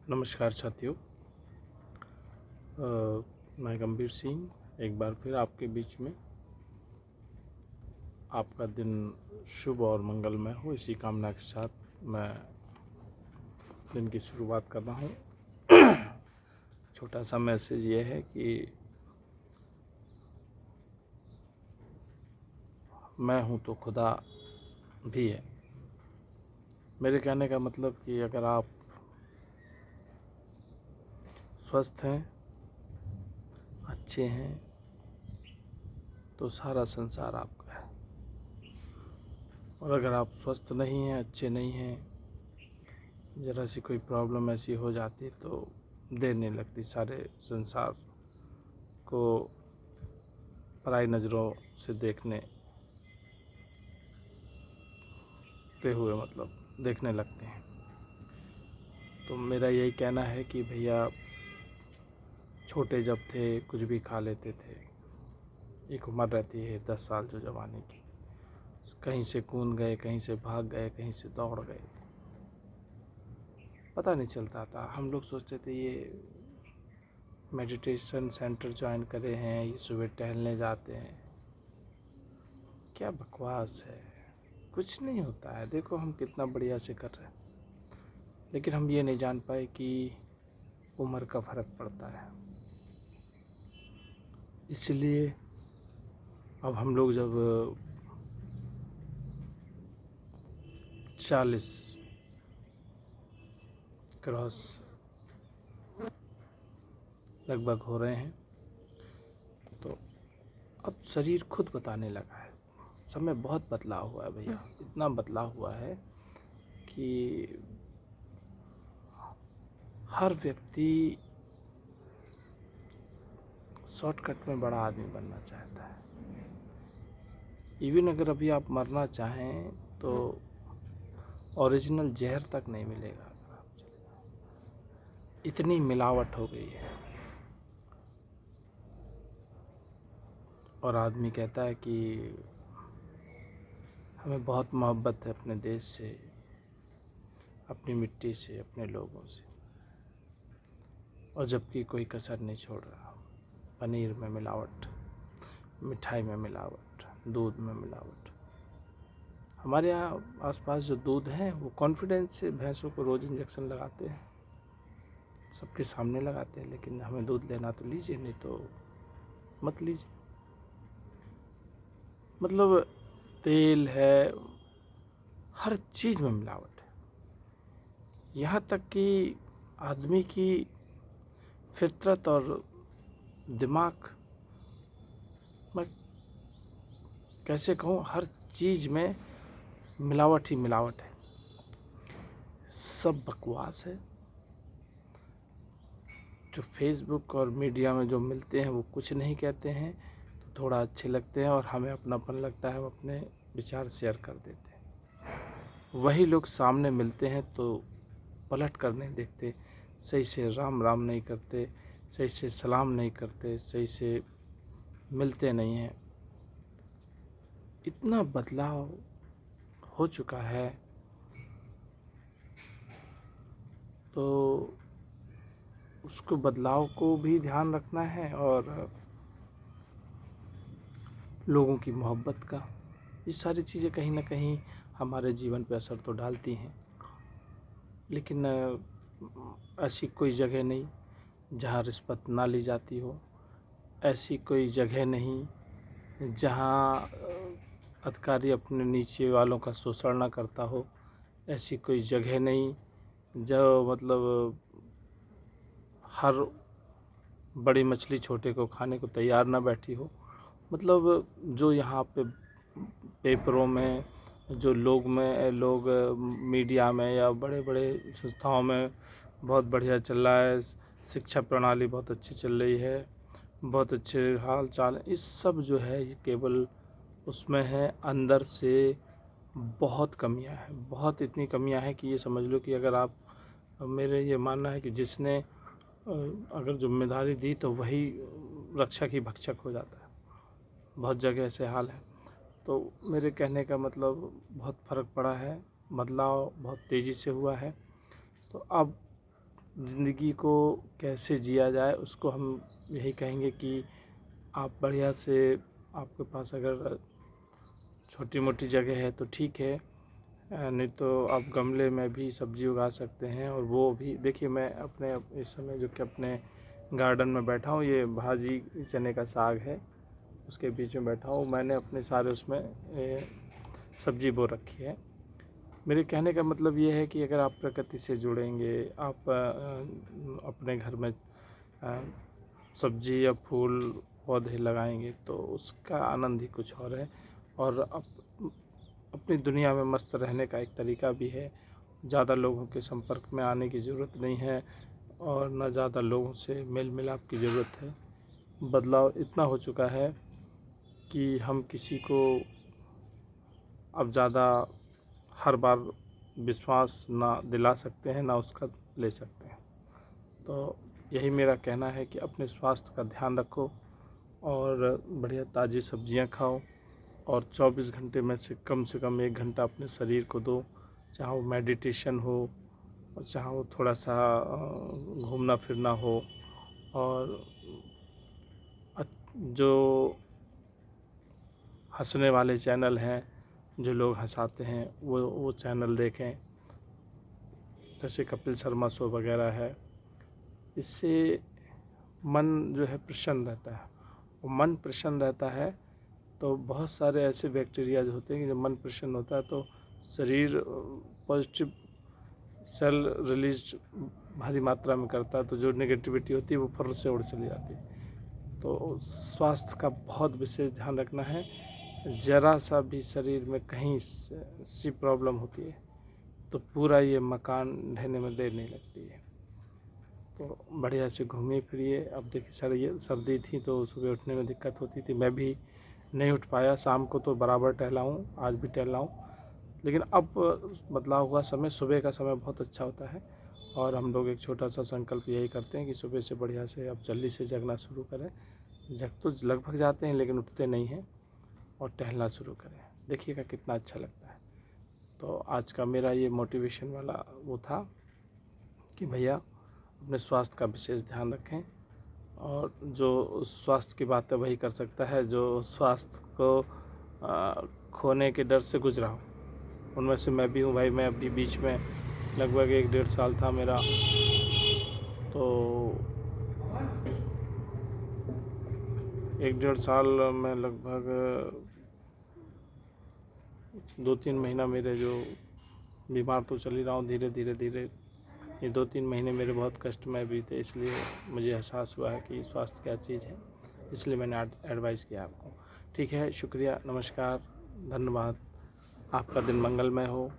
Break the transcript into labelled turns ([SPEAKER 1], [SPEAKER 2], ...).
[SPEAKER 1] नमस्कार साथियों। मैं गंभीर सिंह एक बार फिर आपके बीच में। आपका दिन शुभ और मंगलमय हो, इसी कामना के साथ मैं दिन की शुरुआत कर रहा हूँ। छोटा सा मैसेज ये है कि मैं हूँ तो खुदा भी है। मेरे कहने का मतलब कि अगर आप स्वस्थ हैं, अच्छे हैं, तो सारा संसार आपका है। और अगर आप स्वस्थ नहीं हैं, अच्छे नहीं हैं, ज़रा सी कोई प्रॉब्लम ऐसी हो जाती तो देर नहीं लगती सारे संसार को पराई नज़रों से देखने देखने लगते हैं। तो मेरा यही कहना है कि भैया, छोटे जब थे कुछ भी खा लेते थे। एक उम्र रहती है 10 साल जो जवानी की, कहीं से कूद गए, कहीं से भाग गए, कहीं से दौड़ गए, पता नहीं चलता था। हम लोग सोचते थे ये मेडिटेशन सेंटर ज्वाइन करे हैं, ये सुबह टहलने जाते हैं। क्या बकवास है, कुछ नहीं होता है। देखो हम कितना बढ़िया से कर रहे हैं, लेकिन हम ये नहीं जान पाए कि उम्र का फ़र्क पड़ता है। इसलिए अब हम लोग जब 40 क्रॉस लगभग हो रहे हैं, तो अब शरीर खुद बताने लगा है। समय बहुत बदलाव हुआ है भैया, इतना बदलाव हुआ है कि हर व्यक्ति शॉर्टकट में बड़ा आदमी बनना चाहता है। इवन अगर अभी आप मरना चाहें तो ओरिजिनल जहर तक नहीं मिलेगा अगर आप चले जाओ। इतनी मिलावट हो गई है। और आदमी कहता है कि हमें बहुत मोहब्बत है अपने देश से, अपनी मिट्टी से, अपने लोगों से, और जबकि कोई कसर नहीं छोड़ रहा। पनीर में मिलावट, मिठाई में मिलावट, दूध में मिलावट। हमारे यहाँ आसपास जो दूध हैं वो कॉन्फिडेंस से भैंसों को रोज़ इंजेक्शन लगाते हैं, सबके सामने लगाते हैं। लेकिन हमें दूध लेना तो लीजिए, नहीं तो मत लीजिए। मतलब तेल है, हर चीज़ में मिलावट है। यहाँ तक कि आदमी की फितरत और दिमाग, मैं कैसे कहूँ, हर चीज़ में मिलावट ही मिलावट है। सब बकवास है। जो फेसबुक और मीडिया में जो मिलते हैं वो कुछ नहीं कहते हैं, तो थोड़ा अच्छे लगते हैं और हमें अपनापन लगता है, हम अपने विचार शेयर कर देते हैं। वही लोग सामने मिलते हैं तो पलट कर नहीं देखते, सही से राम राम नहीं करते, सही से सलाम नहीं करते, सही से मिलते नहीं हैं। इतना बदलाव हो चुका है, तो उसको बदलाव को भी ध्यान रखना है और लोगों की मोहब्बत का। ये सारी चीज़ें कहीं ना कहीं हमारे जीवन पे असर तो डालती हैं, लेकिन ऐसी कोई जगह नहीं जहाँ रिश्वत ना ली जाती हो। ऐसी कोई जगह नहीं जहाँ अधिकारी अपने नीचे वालों का शोषण ना करता हो। ऐसी कोई जगह नहीं जो हर बड़ी मछली छोटे को खाने को तैयार ना बैठी हो। जो यहाँ पे पेपरों में, जो लोग मीडिया में या बड़े बड़े संस्थाओं में बहुत बढ़िया चल रहा है, शिक्षा प्रणाली बहुत अच्छी चल रही है, बहुत अच्छे हाल चाल, इस सब जो है ये केवल उसमें है। अंदर से बहुत कमियां हैं, बहुत इतनी कमियां हैं कि ये समझ लो कि अगर आप, मेरे ये मानना है कि जिसने अगर जिम्मेदारी दी तो वही रक्षक ही भक्षक हो जाता है। बहुत जगह ऐसे हाल है। तो मेरे कहने का मतलब बहुत फ़र्क पड़ा है, बदलाव बहुत तेज़ी से हुआ है। तो अब ज़िंदगी को कैसे जिया जाए उसको हम यही कहेंगे कि आप बढ़िया से, आपके पास अगर छोटी मोटी जगह है तो ठीक है, नहीं तो आप गमले में भी सब्ज़ी उगा सकते हैं। और वो भी देखिए, मैं अपने इस समय जो कि अपने गार्डन में बैठा हूँ, ये भाजी चने का साग है, उसके बीच में बैठा हूँ। मैंने अपने सारे उसमें सब्ज़ी बो रखी है। मेरे कहने का मतलब ये है कि अगर आप प्रकृति से जुड़ेंगे, आप अपने घर में सब्ज़ी या फूल पौधे लगाएंगे तो उसका आनंद ही कुछ और है। और अपनी दुनिया में मस्त रहने का एक तरीका भी है। ज़्यादा लोगों के संपर्क में आने की ज़रूरत नहीं है और न ज़्यादा लोगों से मेल मिलाप की ज़रूरत है। बदलाव इतना हो चुका है कि हम किसी को अब ज़्यादा हर बार विश्वास ना दिला सकते हैं, ना उसका ले सकते हैं। तो यही मेरा कहना है कि अपने स्वास्थ्य का ध्यान रखो और बढ़िया ताज़ी सब्जियां खाओ और 24 घंटे में से कम 1 घंटा अपने शरीर को दो, चाहे वो मेडिटेशन हो और चाहे वो थोड़ा सा घूमना फिरना हो। और जो हंसने वाले चैनल हैं, जो लोग हंसाते हैं, वो चैनल देखें, जैसे कपिल शर्मा शो वगैरह है। इससे मन जो है प्रसन्न रहता है, और मन प्रसन्न रहता है तो बहुत सारे ऐसे बैक्टीरिया होते हैं कि जब मन प्रसन्न होता है तो शरीर पॉजिटिव सेल रिलीज भारी मात्रा में करता है, तो जो नेगेटिविटी होती है वो फुर्र से उड़ चली जाती है। तो स्वास्थ्य का बहुत विशेष ध्यान रखना है। ज़रा सा भी शरीर में कहीं सी प्रॉब्लम होती है तो पूरा ये मकान ढहने में देर नहीं लगती है। तो बढ़िया से घूमिए फिरिए। अब देखिए सर्दी थी तो सुबह उठने में दिक्कत होती थी, मैं भी नहीं उठ पाया। शाम को तो बराबर टहला हूँ, आज भी टहला हूँ, लेकिन अब बदलाव हुआ समय, सुबह का समय बहुत अच्छा होता है। और हम लोग एक छोटा सा संकल्प यही करते हैं कि सुबह से बढ़िया से अब जल्दी से जगना शुरू करें। जग तो लगभग जाते हैं लेकिन उठते नहीं हैं, और टहलना शुरू करें। देखिएगा कितना अच्छा लगता है। तो आज का मेरा ये मोटिवेशन वाला वो था कि भैया अपने स्वास्थ्य का विशेष ध्यान रखें। और जो स्वास्थ्य की बात है वही कर सकता है जो स्वास्थ्य को खोने के डर से गुजरा हो। उनमें से मैं भी हूँ भाई। मैं अभी बीच में लगभग 1-1.5 साल था मेरा, तो 1-1.5 साल में लगभग 2-3 महीना मेरे जो बीमार तो चल ही रहा हूँ धीरे धीरे। ये 2-3 महीने मेरे बहुत कष्टमय बीते, इसलिए मुझे एहसास हुआ है कि स्वास्थ्य क्या चीज़ है, इसलिए मैंने एडवाइस किया आपको। ठीक है, शुक्रिया, नमस्कार, धन्यवाद। आपका दिन मंगलमय हो।